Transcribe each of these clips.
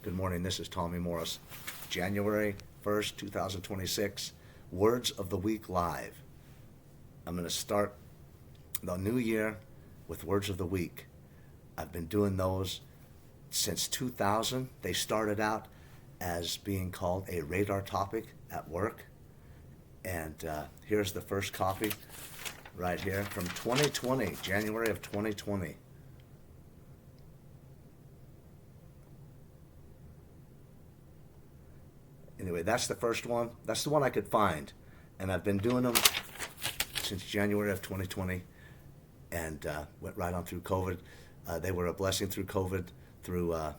Good morning, this is Tommy Morris. January 1st, 2026, Words of the Week Live. I'm going to start the new year with Words of the Week. I've been doing those since 2000. They started out as being called a radar topic at work. And here's the first copy right here from 2020, January of 2020. Anyway, that's the first one. That's the one I could find. And I've been doing them since January of 2020 and went right on through COVID. They were a blessing through COVID, through a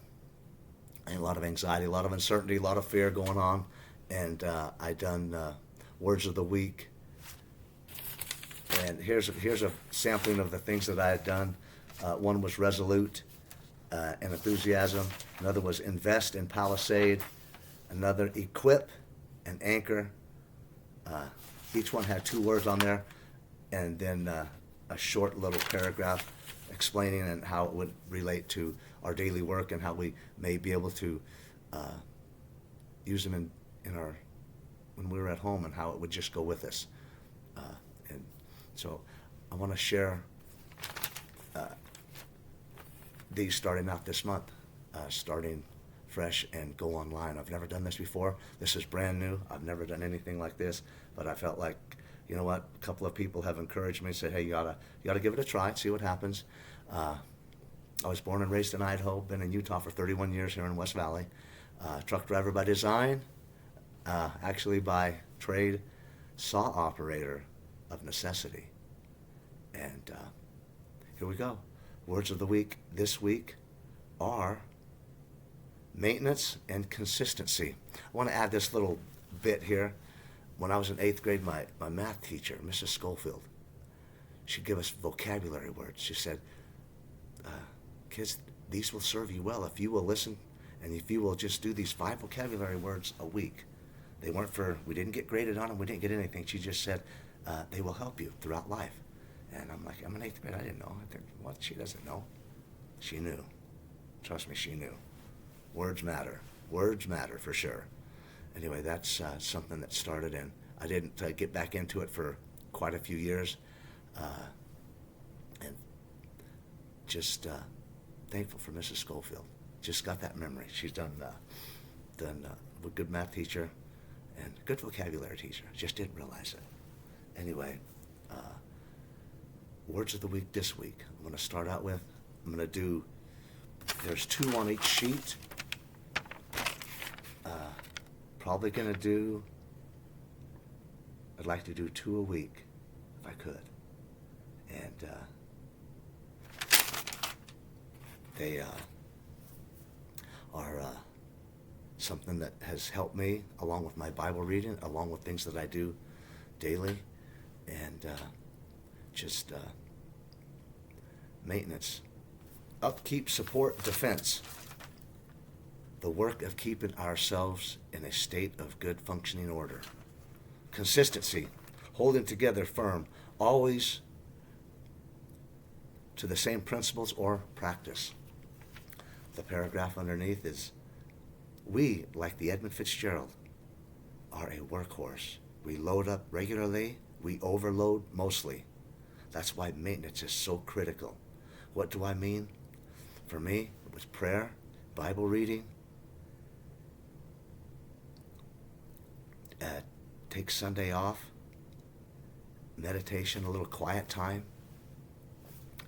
lot of anxiety, a lot of uncertainty, a lot of fear going on. And I done Words of the Week. And here's a sampling of the things that I had done. One was resolute and enthusiasm. Another was invest in Palisade. Another equip and anchor. Each one had 2 words on there, and then a short little paragraph explaining and how it would relate to our daily work and how we may be able to use them in our when we were at home and how it would just go with us. And so I want to share these starting out this month, starting fresh and go online. I've never done this before. This is brand new. I've never done anything like this, but I felt like, you know what, a couple of people have encouraged me, said, hey, you gotta give it a try, see what happens. I was born and raised in Idaho, been in Utah for 31 years here in West Valley. Truck driver by design, actually by trade, saw operator of necessity. And here we go. Words of the week this week are maintenance and consistency. I want to add this little bit here. When I was in 8th grade, my math teacher, Mrs. Schofield, she'd give us vocabulary words. She said, kids, these will serve you well if you will listen and if you will just do these 5 vocabulary words a week. They weren't we didn't get graded on them, we didn't get anything. She just said, they will help you throughout life. And I'm like, I'm in 8th grade, I didn't know. I think, what, she doesn't know? She knew. Trust me, she knew. Words matter. Words matter for sure. Anyway, that's something that started in. I didn't get back into it for quite a few years. And just thankful for Mrs. Schofield. Just got that memory. She's done a good math teacher and a good vocabulary teacher. Just didn't realize it. Anyway, Words of the Week this week. I'm going to start out with, there's 2 on each sheet. Probably going to do, I'd like to do 2 a week if I could. And they are something that has helped me along with my Bible reading, along with things that I do daily. And just maintenance, upkeep, support, defense. The work of keeping ourselves in a state of good functioning order. Consistency, holding together firm, always to the same principles or practice. The paragraph underneath is, we, like the Edmund Fitzgerald, are a workhorse. We load up regularly, we overload mostly. That's why maintenance is so critical. What do I mean? For me, it was prayer, Bible reading, take Sunday off, meditation, a little quiet time.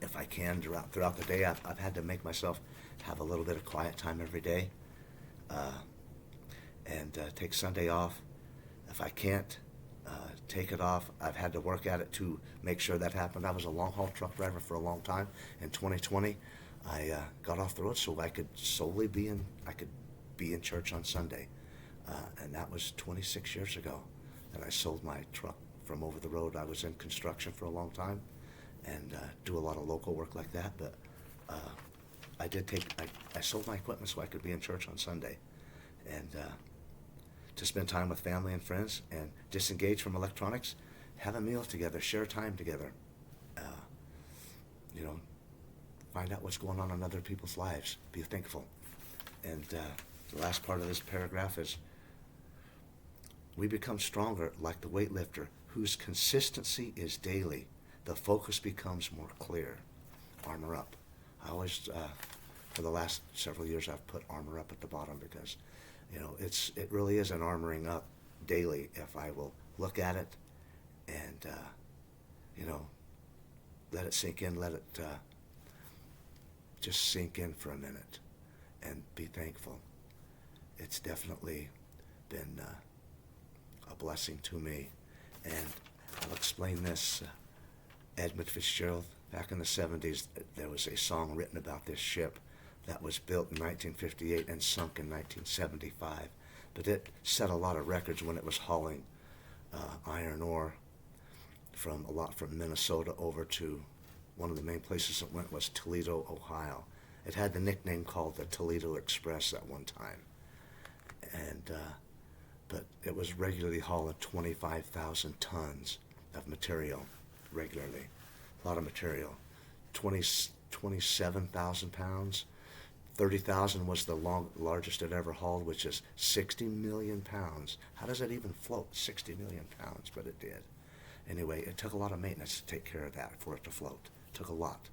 If I can, throughout the day, I've had to make myself have a little bit of quiet time every day. And take Sunday off. If I can't take it off, I've had to work at it to make sure that happened. I was a long-haul truck driver for a long time. In 2020, I got off the road so I could solely be in church on Sunday. And that was 26 years ago that I sold my truck from over the road. I was in construction for a long time and do a lot of local work like that. But I sold my equipment so I could be in church on Sunday. And to spend time with family and friends and disengage from electronics, have a meal together, share time together. Find out what's going on in other people's lives. Be thankful. And The last part of this paragraph is, we become stronger like the weightlifter whose consistency is daily. The focus becomes more clear. Armor up. I always, for the last several years, I've put armor up at the bottom because, it really is an armoring up daily if I will look at it and, let it sink in, let it just sink in for a minute and be thankful. It's definitely been a blessing to me. And I'll explain this. Edmund Fitzgerald, back in the 70s, there was a song written about this ship that was built in 1958 and sunk in 1975. But it set a lot of records when it was hauling iron ore from Minnesota over to one of the main places it went was Toledo, Ohio. It had the nickname called the Toledo Express at one time. And but it was regularly hauling 25,000 tons of material regularly. A lot of material. 27,000 pounds. 30,000 was the largest it ever hauled, which is 60 million pounds. How does it even float 60 million pounds? But it did. Anyway, it took a lot of maintenance to take care of that for it to float. It took a lot.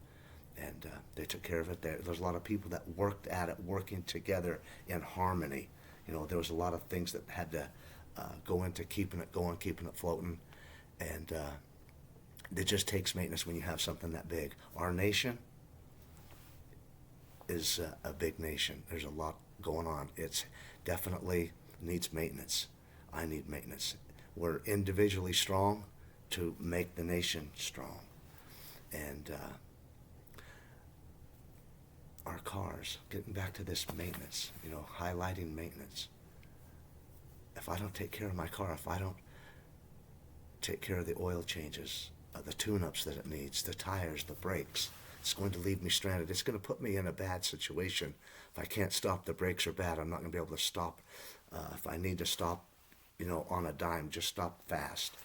And they took care of it. There's a lot of people that worked at it, working together in harmony. There was a lot of things that had to go into keeping it going, keeping it floating. And it just takes maintenance when you have something that big. Our nation is a big nation. There's a lot going on. It's definitely needs maintenance. I need maintenance. We're individually strong to make the nation strong. And our cars, getting back to this maintenance, highlighting maintenance. If I don't take care of my car, if I don't take care of the oil changes, the tune-ups that it needs, the tires, the brakes, it's going to leave me stranded. It's going to put me in a bad situation. If I can't stop, the brakes are bad. I'm not going to be able to stop. If I need to stop, on a dime, just stop fast.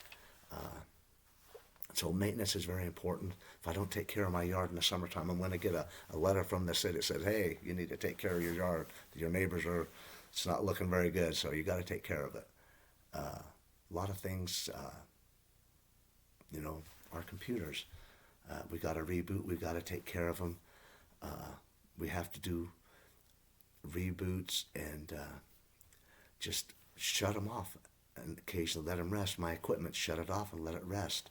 So maintenance is very important. If I don't take care of my yard in the summertime, I'm going to get a letter from the city that says, hey, you need to take care of your yard. Your neighbors it's not looking very good, so you got to take care of it. A lot of things, our computers. We got to reboot. We got to take care of them. We have to do reboots and just shut them off and occasionally let them rest. My equipment, shut it off and let it rest.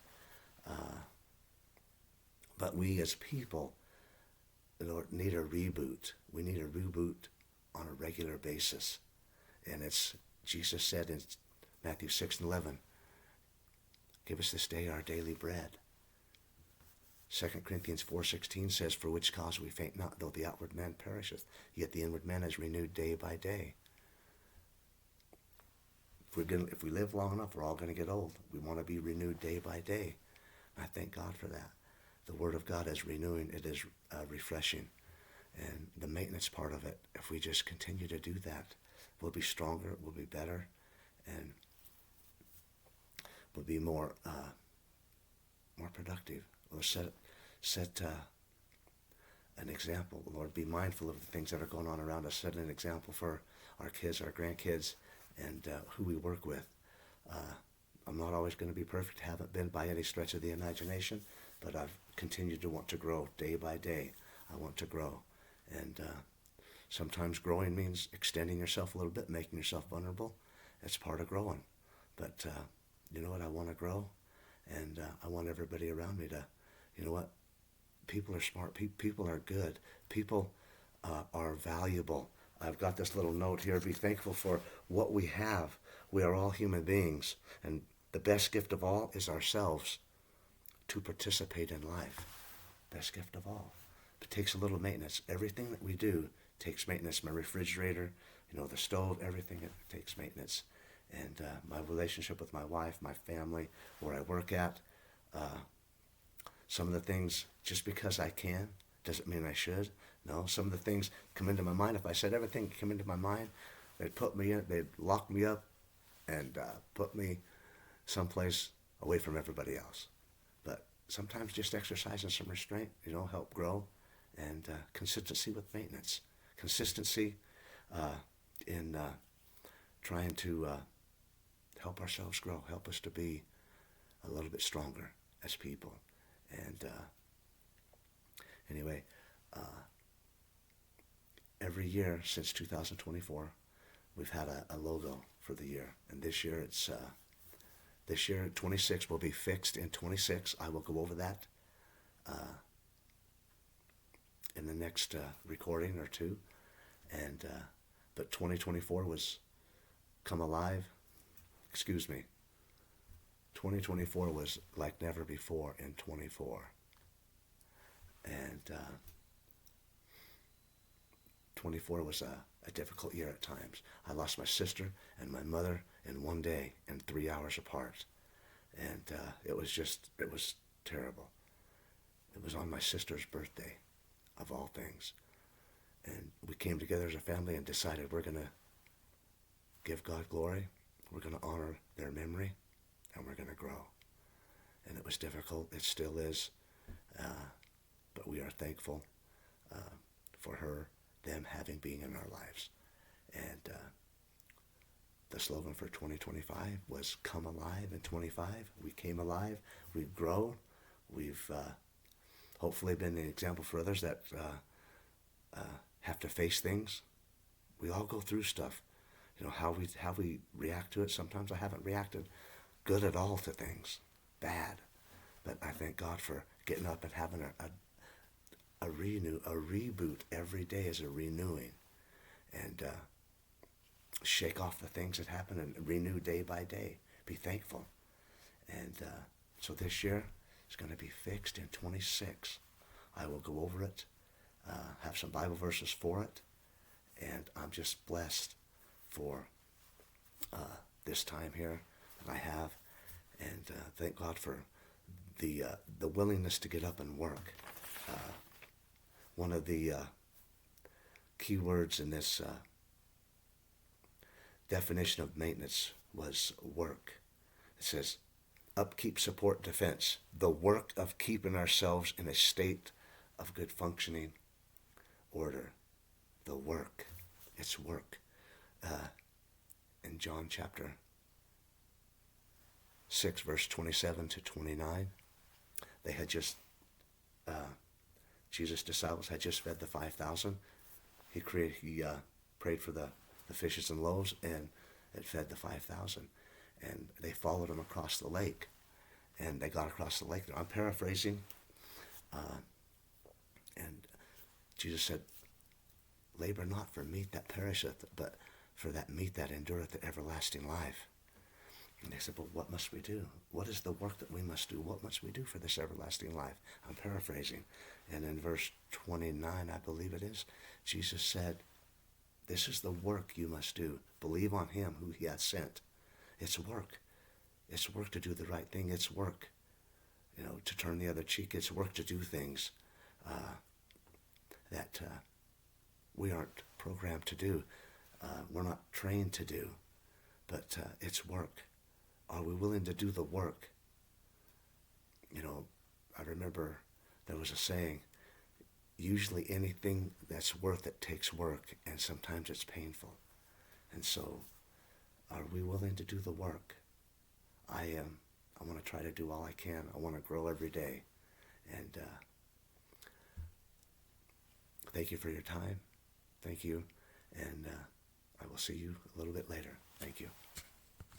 But we as people need a reboot. We need a reboot on a regular basis. And Jesus said in Matthew 6:11, give us this day our daily bread. 2 Corinthians 4:16 says, for which cause we faint not, though the outward man perisheth, yet the inward man is renewed day by day. If we live long enough, we're all going to get old. We want to be renewed day by day. I thank God for that. The Word of God is renewing. It is refreshing. And the maintenance part of it, if we just continue to do that, we'll be stronger, we'll be better, and we'll be more productive. We'll set an example. Lord, be mindful of the things that are going on around us. Set an example for our kids, our grandkids, and who we work with. I'm not always going to be perfect, haven't been by any stretch of the imagination, but I've continued to want to grow day by day. I want to grow. And sometimes growing means extending yourself a little bit, making yourself vulnerable. It's part of growing. But you know what? I want to grow, and I want everybody around me to, people are smart, people are good, people are valuable. I've got this little note here, be thankful for what we have. We are all human beings, and the best gift of all is ourselves to participate in life. Best gift of all. It takes a little maintenance. Everything that we do takes maintenance. My refrigerator, the stove, everything, it takes maintenance. And my relationship with my wife, my family, where I work at, some of the things, just because I can, doesn't mean I should. No, some of the things come into my mind. If I said everything come into my mind, they'd put me in, they'd lock me up and put me someplace away from everybody else. But sometimes just exercising some restraint, help grow. And consistency with maintenance. Consistency in trying to help ourselves grow, help us to be a little bit stronger as people. And anyway, every year since 2024, we've had a logo for the year. And this year, this year, 26 will be fixed in 26. I will go over that in the next recording or two. And but 2024 was come alive. Excuse me. 2024 was like never before in 24. And 24 was a difficult year at times. I lost my sister and my mother in one day and 3 hours apart. And it was terrible. It was on my sister's birthday, of all things. And we came together as a family and decided we're going to give God glory. We're going to honor their memory, and we're going to grow. And it was difficult. It still is. But we are thankful for them having been in our lives. And the slogan for 2025 was come alive in 25. We came alive. We've grown. We've hopefully been an example for others that have to face things. We all go through stuff. You know, how we react to it. Sometimes I haven't reacted good at all to things. Bad. But I thank God for getting up and having a reboot every day is a renewing. And shake off the things that happen and renew day by day. Be thankful. And so this year is going to be fixed in 26. I will go over it, have some Bible verses for it, and I'm just blessed for this time here that I have, and thank God for the willingness to get up and work. One of the key words in this definition of maintenance was work. It says, upkeep, support, defense, the work of keeping ourselves in a state of good functioning order. The work. It's work. In John chapter 6, verse 27 to 29, they had just, Jesus' disciples had just fed the 5,000. He prayed for the fishes and loaves, and it fed the 5,000. And they followed him across the lake, and they got across the lake. I'm paraphrasing, and Jesus said, labor not for meat that perisheth, but for that meat that endureth to everlasting life. And they said, but what must we do? What is the work that we must do? What must we do for this everlasting life? I'm paraphrasing. And in verse 29, I believe it is, Jesus said, this is the work you must do. Believe on him who he hath sent. It's work. It's work to do the right thing. It's work, to turn the other cheek. It's work to do things that we aren't programmed to do. We're not trained to do. But it's work. Are we willing to do the work? I remember there was a saying, usually anything that's worth it takes work, and sometimes it's painful. And so, are we willing to do the work? I am. I want to try to do all I can. I want to grow every day. And thank you for your time. Thank you. And I will see you a little bit later. Thank you.